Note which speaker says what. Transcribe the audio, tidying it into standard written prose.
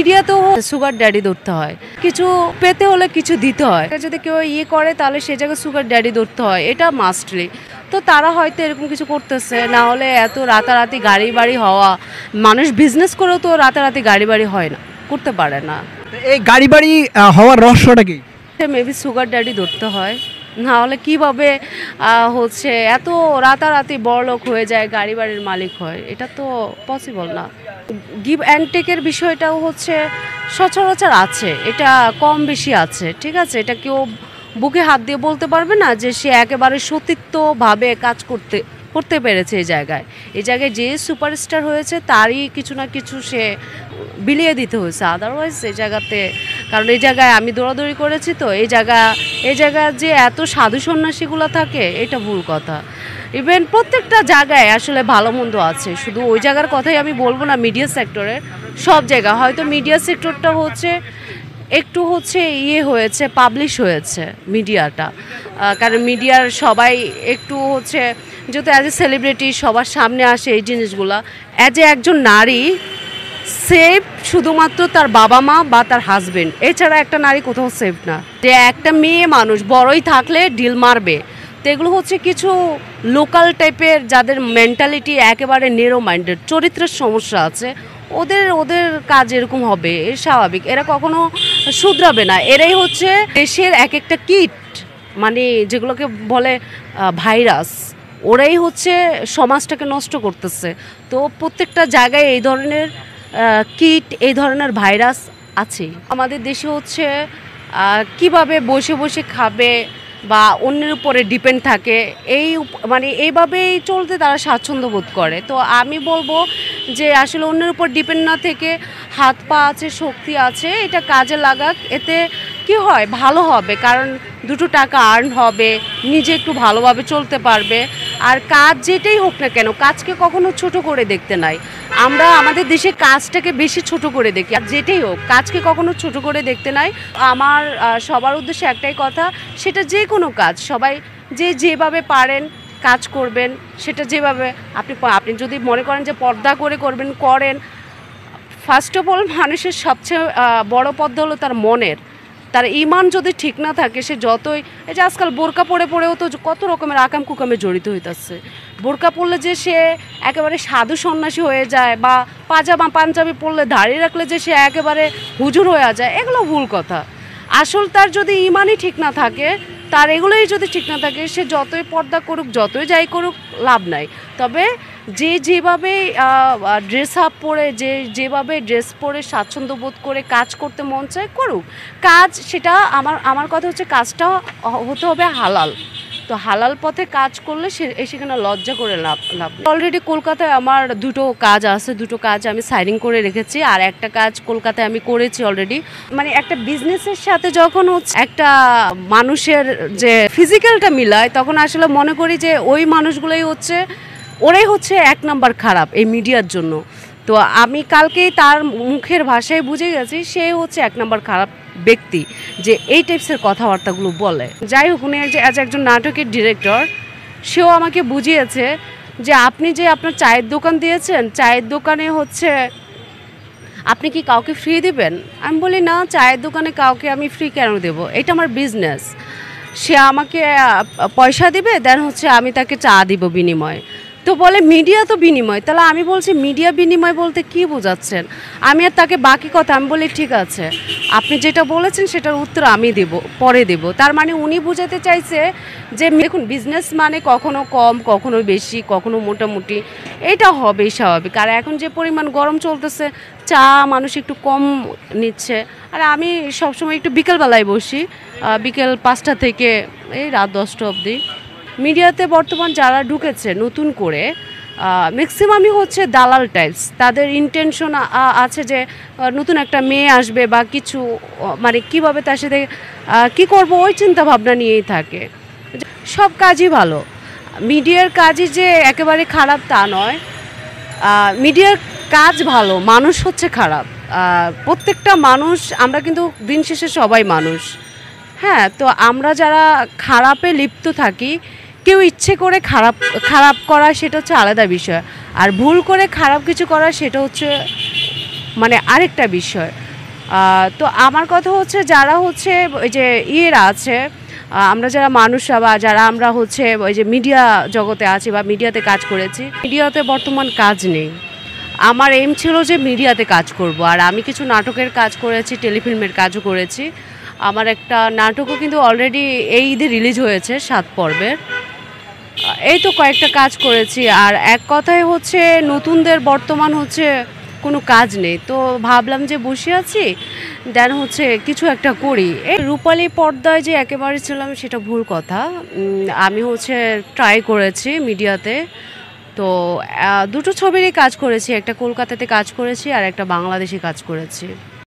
Speaker 1: মিডিয়াতেও sugar daddy ধরতে হয়, কিছু পেতে হলে কিছু দিতে হয়। যদি কেউ করে তাহলে সে জায়গায় সুগার ড্যাডি ধরতে হয়, এটা মাস্টলি। তো তারা হয়তো এরকম কিছু করতেছে, না হলে এত রাতারাতি গাড়ি বাড়ি হওয়া, মানুষ বিজনেস করেও তো রাতারাতি গাড়ি বাড়ি হয় না, করতে পারে না।
Speaker 2: এই গাড়ি বাড়ি হওয়ার রহস্যটা কি?
Speaker 1: মেবি সুগার ড্যাডি ধরতে হয়, না হলে কীভাবে হচ্ছে এত রাতারাতি বড়লোক হয়ে যায়, গাড়ি বাড়ির মালিক হয়, এটা তো পসিবল না। গিভ অ্যান্ড টেকের বিষয়টাও হচ্ছে সচরাচর আছে, এটা কম বেশি আছে, ঠিক আছে। এটা কেউ বুকে হাত দিয়ে বলতে পারবে না যে সে একেবারে সতীত্বভাবে কাজ করতে পেরেছে। এই জায়গায় যে সুপারস্টার হয়েছে তারই কিছু না কিছু সে বিলিয়ে দিতে হয়েছে, আদারওয়াইজ এই জায়গাতে, কারণ এই জায়গায় আমি দৌড়াদৌড়ি করেছি, তো এই জায়গায় যে এত সাধু সন্ন্যাসীগুলো থাকে, এটা ভুল কথা। ইভেন প্রত্যেকটা জায়গায় আসলে ভালো মন্দ আছে, শুধু ওই জায়গার কথাই আমি বলবো না, মিডিয়া সেক্টরের সব জায়গা হয়তো মিডিয়া সেক্টরটা একটু হয়েছে, পাবলিশ হয়েছে মিডিয়াটা, কারণ মিডিয়ার সবাই একটু যেহেতু অ্যাজ এ সেলিব্রিটি সবার সামনে আসে এই জিনিসগুলা। অ্যাজ এ একজন নারী সেফ শুধুমাত্র তার বাবা মা বা তার হাজবেন্ড, এছাড়া একটা নারী কোথাও সেফ না। যে একটা মেয়ে মানুষ বড়ই থাকলে ডিল মারবে, তো এগুলো কিছু লোকাল টাইপের, যাদের মেন্টালিটি একেবারে নেরো মাইন্ডেড, চরিত্রের সমস্যা আছে, ওদের কাজ এরকম হবে, স্বাভাবিক। এরা কখনো শুধরাবে না। এরাই দেশের এক একটা কিট, মানে যেগুলোকে বলে ভাইরাস, ওরাই সমাজটাকে নষ্ট করতেছে। তো প্রত্যেকটা জায়গায় এই ধরনের কিট, এই ধরনের ভাইরাস আছে। আমাদের দেশে কিভাবে বসে বসে খাবে বা অন্যের উপরে ডিপেন্ড থাকে, এইভাবেই চলতে তারা স্বাচ্ছন্দ্য বোধ করে। তো আমি বলবো যে আসলে অন্যের উপর ডিপেন্ড না থেকে হাত পা আছে, শক্তি আছে, এটা কাজে লাগাক, এতে কি হয়, ভালো হবে। কারণ দুটো টাকা আর্ন হবে, নিজে একটু ভালোভাবে চলতে পারবে। আর কাজ যেটাই হোক না কেন, কাজকে কখনো ছোট করে দেখতে নাই। আমরা আমাদের দেশে কাজটাকে বেশি ছোট করে দেখি, আর যেটাই হোক কাজকে কখনো ছোট করে দেখতে নাই। আমার সবার উদ্দেশ্যে একটাই কথা, সেটা যে কোনো কাজ সবাই যেভাবে পারেন কাজ করবেন, সেটা যেভাবে আপনি যদি মনে করেন যে পর্দা করে করেন। ফার্স্ট অফ অল মানুষের সবচেয়ে বড় পর্দা হলো তার মনের, তার ইমান যদি ঠিক না থাকে, সে যতই, এই যে আজকাল বোরকা পরেও তো কত রকমের আকাম কুকামে জড়িত হইতেছে। বোরকা পরলে যে সে একেবারে সাধু সন্ন্যাসী হয়ে যায়, বা পাজামা পাঞ্জাবি পরলে, দাঁড়িয়ে রাখলে যে সে একেবারে হুজুর হয়ে যায়, এগুলো ভুল কথা। আসল তার যদি ইমানই ঠিক না থাকে, তার এগুলোই যদি ঠিক না থাকে, সে যতই পর্দা করুক, যতই যাই করুক, লাভ নাই। তবে যেভাবে ড্রেস আপ পরে, যেভাবে ড্রেস পরে স্বাচ্ছন্দ্য বোধ করে কাজ করতে মন চায় করুক কাজ, সেটা আমার কথা কাজটা হতে হবে হালাল। তো হালাল পথে কাজ করলে সেখানে লজ্জা করে লাভ। অলরেডি কলকাতায় আমার দুটো কাজ আছে, দুটো কাজ আমি সাইনিং করে রেখেছি, আর একটা কাজ কলকাতায় আমি করেছি অলরেডি। মানে একটা বিজনেসের সাথে যখন একটা মানুষের যে ফিজিক্যালটা মিলায়, তখন আসলে মনে করি যে ওই মানুষগুলোই ওরাই এক নাম্বার খারাপ এই মিডিয়ার জন্য। তো আমি কালকেই তার মুখের ভাষায় বুঝে গেছি সে এক নাম্বার খারাপ ব্যক্তি, যে এই টাইপসের কথাবার্তাগুলো বলে। যাই হোক, উনি একজন নাটকের ডিরেক্টর, সেও আমাকে বুঝিয়েছে যে আপনি যে আপনার চায়ের দোকান দিয়েছেন, চায়ের দোকানে আপনি কি কাউকে ফ্রি দিবেন? আমি বলি না, চায়ের দোকানে কাউকে আমি ফ্রি কেন দেব, এটা আমার বিজনেস। সে আমাকে পয়সা দিবে, দেন আমি তাকে চা দিব বিনিময়ে। তো বলে মিডিয়া তো বিনিময়, তাহলে আমি বলছি মিডিয়া বিনিময় বলতে কি বোঝাচ্ছেন? আমি আর তাকে বাকি কথা আমি বলি ঠিক আছে, আপনি যেটা বলেছেন সেটার উত্তর আমি পরে দেব। তার মানে উনি বোঝাতে চাইছে যে দেখুন, বিজনেস মানে কখনো কম, কখনো বেশি, কখনো মোটামুটি, এটা হবেই স্বাভাবিক। আর এখন যে পরিমাণ গরম চলতেছে, চা মানুষ একটু কম নিচ্ছে। আর আমি সবসময় একটু বিকেলবেলায় বসি, বিকেল 5টা থেকে এই রাত 10টা অবধি। মিডিয়াতে বর্তমান যারা ঢুকেছে নতুন করে, ম্যাক্সিমামই দালাল টাইপস। তাদের ইন্টেনশন আছে যে নতুন একটা মেয়ে আসবে বা কিছু, মানে কীভাবে তার সাথে কী করবো, ওই চিন্তা ভাবনা নিয়েই থাকে। সব কাজই ভালো, মিডিয়ার কাজই যে একেবারে খারাপ তা নয়। মিডিয়ার কাজ ভালো, মানুষ খারাপ। প্রত্যেকটা মানুষ, আমরা কিন্তু দিন শেষে সবাই মানুষ। হ্যাঁ, তো আমরা যারা খারাপে লিপ্ত থাকি, কেউ ইচ্ছে করে খারাপ করা, সেটা আলাদা বিষয়। আর ভুল করে খারাপ কিছু করা, সেটা মানে আরেকটা বিষয়। তো আমার কথা হচ্ছে যারা হচ্ছে ওই যে ইয়েরা আছে, আমরা যারা মানুষরা বা যারা আমরা হচ্ছে ওই যে মিডিয়া জগতে আছি বা মিডিয়াতে কাজ করেছি, মিডিয়াতে বর্তমান কাজ নেই। আমার এম ছিল যে মিডিয়াতে কাজ করব, আর আমি কিছু নাটকের কাজ করেছি, টেলিফিল্মের কাজও করেছি। আমার একটা নাটকও কিন্তু অলরেডি এই ঈদে রিলিজ হয়েছে 7 পর্বের। এই তো কয়েকটা কাজ করেছি। আর এক কথায় হচ্ছে নতুনদের বর্তমান হচ্ছে কোনো কাজ নেই, তো ভাবলাম যে বসে আছি, দেন হচ্ছে কিছু একটা করি। এই রূপালী পর্দায় যে একেবারে ছিলাম সেটা ভুল কথা। আমি হচ্ছে ট্রাই করেছি মিডিয়াতে। তো দুটো ছবিরই কাজ করেছি, একটা কলকাতাতে কাজ করেছি আর একটা বাংলাদেশে কাজ করেছি।